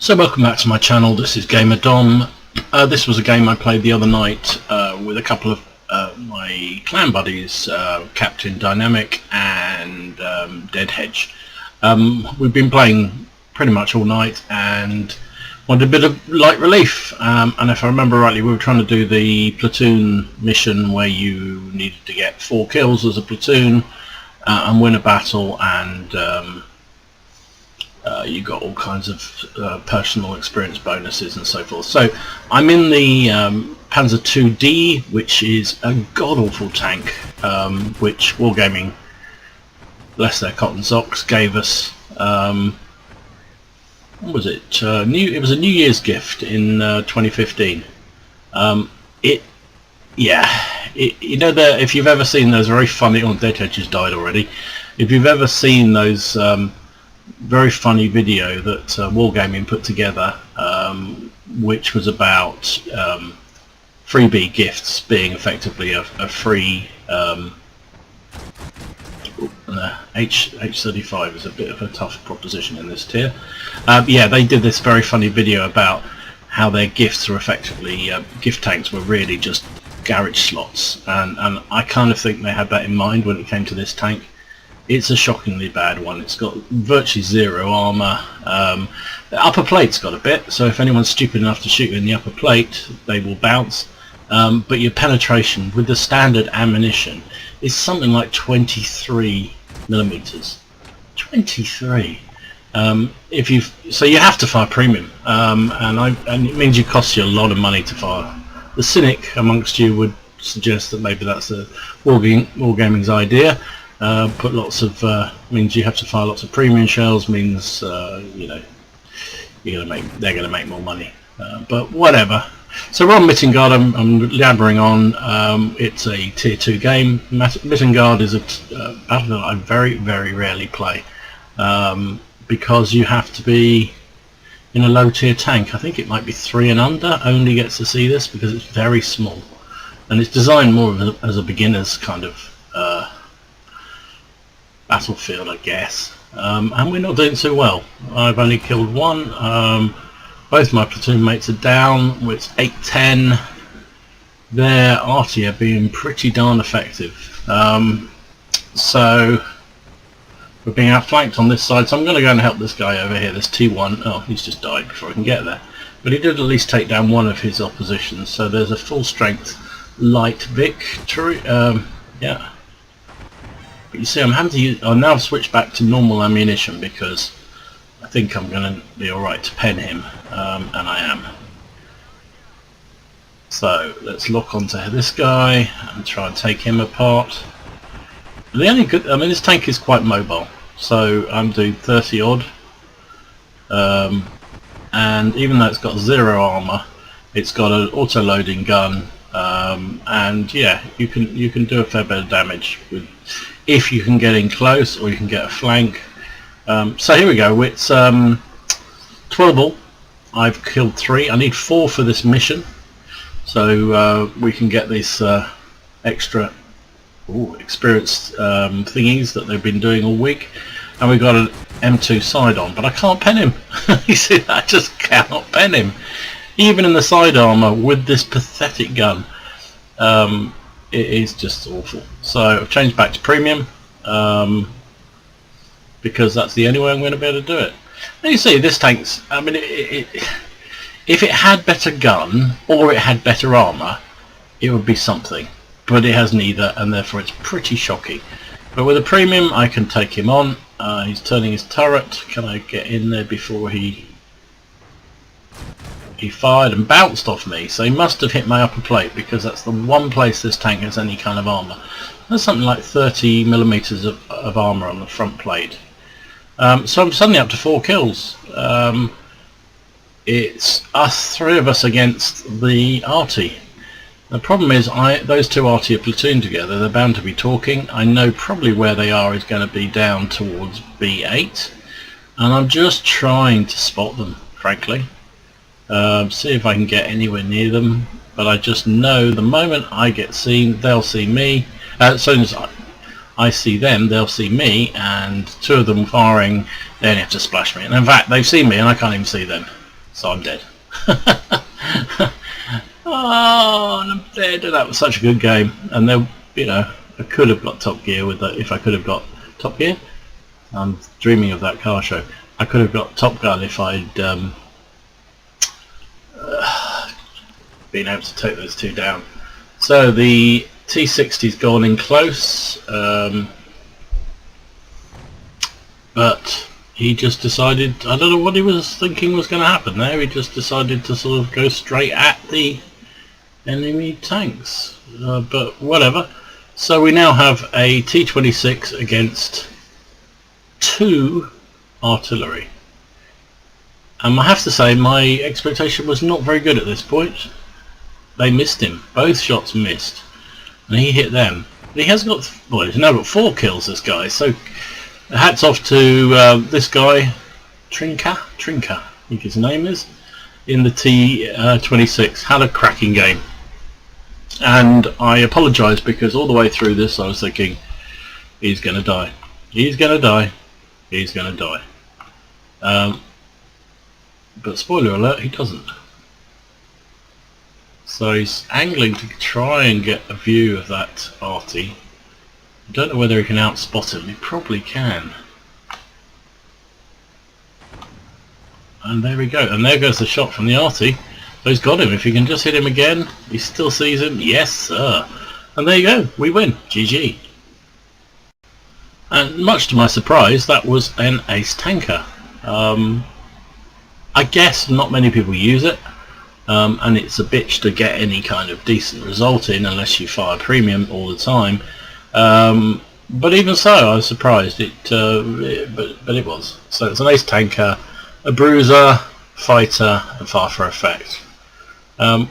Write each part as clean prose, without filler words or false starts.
So welcome back to my channel. This is Gamer Dom. This was a game I played the other night with a couple of my clan buddies, Captain Dynamic and Dead Hedge. We've been playing pretty much all night and wanted a bit of light relief, and if I remember rightly we were trying to do the platoon mission where you needed to get 4 kills as a platoon and win a battle, and you got all kinds of personal experience bonuses and so forth. So I'm in the Panzer IID, which is a god-awful tank, which Wargaming, bless their cotton socks, gave us. What was it? It was a New Year's gift in 2015. You know, if you've ever seen those very funny, Dead Hedge has died already. If you've ever seen those very funny video that Wargaming put together, which was about freebie gifts being effectively a free H35 is a bit of a tough proposition in this tier. Yeah, they did this very funny video about how their gifts are effectively gift tanks were really just garage slots, and I kind of think they had that in mind when it came to this tank. It's a shockingly bad one. It's got virtually 0 armour. The upper plate's got a bit, so if anyone's stupid enough to shoot you in the upper plate, they will bounce. But your penetration with the standard ammunition is something like 23 millimeters. 23. So you have to fire premium, and it means it costs you a lot of money to fire. The cynic amongst you would suggest that maybe that's a Wargaming's idea. Put lots of means you have to fire lots of premium shells, means you know, they're going to make more money, but whatever. So we're on Mittengard. I'm labbering on. It's a tier 2 game. Mittengard is a battle that I very rarely play, because you have to be in a low tier tank. I think it might be 3 and under only gets to see this because it's very small, and it's designed more as a beginner's kind of battlefield, I guess. And we're not doing so well. I've only killed 1. Both my platoon mates are down. It's 8-10. Their arty are being pretty darn effective. So we're being outflanked on this side, so I'm going to go and help this guy over here, this T1. Oh, he's just died before I can get there. But he did at least take down one of his oppositions, so there's a full strength light victory. Yeah. But you see, I'm having to use. I'll now switch back to normal ammunition because I think I'm going to be alright to pen him, and I am. So let's lock onto this guy and try and take him apart. The only good, I mean, this tank is quite mobile, so I'm doing 30 odd, and even though it's got 0 armour, it's got an auto-loading gun, and yeah, you can do a fair bit of damage with, if you can get in close or you can get a flank. So here we go. It's 12. I've killed 3. I need 4 for this mission, so we can get this extra experienced thingies that they've been doing all week. And we've got an M2 side on, but I can't pen him. You see, I just cannot pen him, even in the side armour with this pathetic gun. It is just awful. So I've changed back to premium, because that's the only way I'm going to be able to do it. Now you see, this tank's, I mean, if it had better gun or it had better armour, it would be something. But it has neither, and therefore it's pretty shocking. But with a premium, I can take him on. He's turning his turret. Can I get in there before he fired and bounced off me? So he must have hit my upper plate, because that's the one place this tank has any kind of armour. There's something like 30 millimeters of armour on the front plate. So I'm suddenly up to 4 kills. It's us 3 of us against the arty. The problem is, those 2 arty are platooned together. They're bound to be talking. I know probably where they are is going to be down towards B8, and I'm just trying to spot them, frankly. See if I can get anywhere near them, but I just know the moment I get seen, they'll see me. As soon as I see them, they'll see me, and 2 of them firing, they only have to splash me. And in fact, they've seen me and I can't even see them. So I'm dead. Oh, and I'm dead. And that was such a good game. And then, you know, I could have got Top Gear with that if I could have got Top Gear. I'm dreaming of that car show. I could have got Top Gun if I'd been able to take those two down. So the T60's gone in close, but he just decided, I don't know what he was thinking was going to happen there, he just decided to sort of go straight at the enemy tanks, but whatever. So we now have a T26 against 2 artillery. I have to say my expectation was not very good at this point. They missed him, both shots missed, and he hit them. He has got, well, he's now got 4 kills, this guy, so hats off to this guy, Trinka, I think his name is, in the T26. Had a cracking game. And I apologise because all the way through this I was thinking, he's going to die. He's going to die. He's going to die. But spoiler alert, he doesn't. So he's angling to try and get a view of that arty. I don't know whether he can outspot him. He probably can. And there we go. And there goes the shot from the arty. So he's got him. If he can just hit him again, he still sees him. Yes, sir. And there you go. We win. GG. And much to my surprise, that was an ace tanker. I guess not many people use it. And it's a bitch to get any kind of decent result in unless you fire premium all the time. But even so, I was surprised. But it was. So it's an ace tanker, a bruiser, fighter, and fire for effect.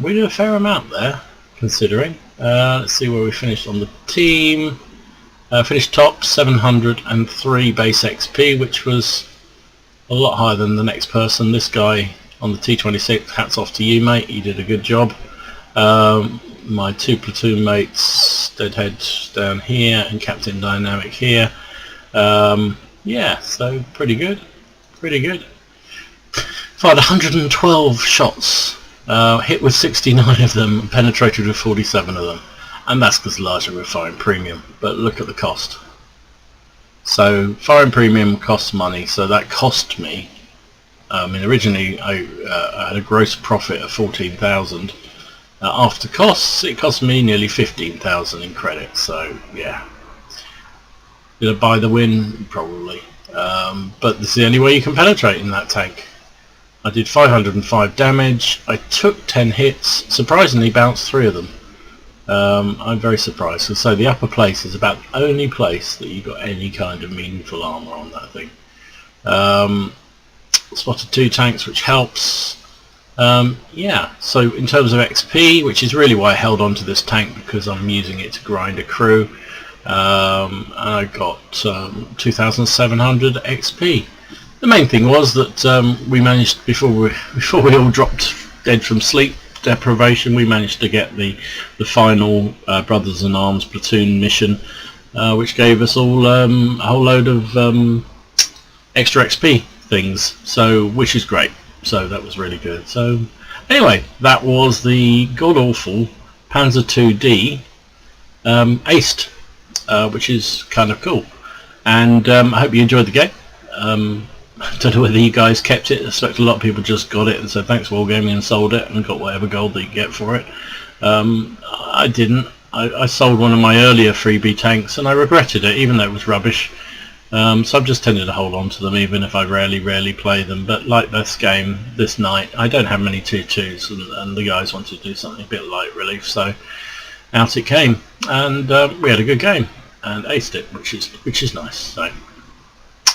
We did a fair amount there, considering. Let's see where we finished on the team. Finished top, 703 base XP, which was a lot higher than the next person. This guy on the T26, hats off to you, mate. You did a good job. My 2 platoon mates, Deadhead down here and Captain Dynamic here. Yeah, so pretty good. Pretty good. Fired 112 shots. Hit with 69 of them, penetrated with 47 of them. And that's because largely we're firing premium. But look at the cost. So firing premium costs money, so that cost me. I mean, originally I had a gross profit of 14,000. After costs, it cost me nearly 15,000 in credit. So yeah, did I buy the win? Probably. But this is the only way you can penetrate in that tank. I did 505 damage. I took 10 hits. Surprisingly, bounced 3 of them. I'm very surprised. So the upper place is about the only place that you got any kind of meaningful armour on that thing. Spotted 2 tanks, which helps. Yeah, so in terms of XP, which is really why I held on to this tank, because I'm using it to grind a crew, and I got 2,700 XP. The main thing was that we managed, before we all dropped dead from sleep deprivation, we managed to get the final Brothers in Arms platoon mission, which gave us all a whole load of extra XP things, so which is great. So that was really good. So anyway, that was the god-awful Panzer IID aced, which is kind of cool. And I hope you enjoyed the game. I don't know whether you guys kept it. I suspect a lot of people just got it and said thanks wargaming and sold it and got whatever gold that you get for it. I didn't. I sold one of my earlier freebie tanks and I regretted it, even though it was rubbish. So I've just tended to hold on to them, even if I rarely play them. But like this game, this night, I don't have many 2-2s, and the guys wanted to do something a bit light relief, so out it came, and we had a good game and aced it, which is nice. So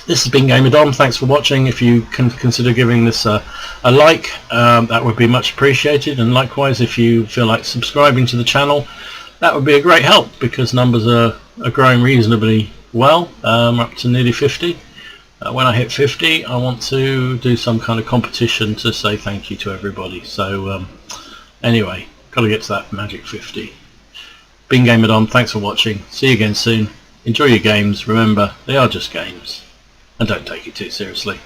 this has been Gamer Dom. Thanks for watching. If you can consider giving this a like, that would be much appreciated, and likewise if you feel like subscribing to the channel, that would be a great help, because numbers are growing reasonably well. Up to nearly 50. When I hit 50, I want to do some kind of competition to say thank you to everybody. So anyway, got to get to that magic 50. Been Gamer Dom. Thanks for watching. See you again soon. Enjoy your games. Remember, they are just games, and don't take it too seriously.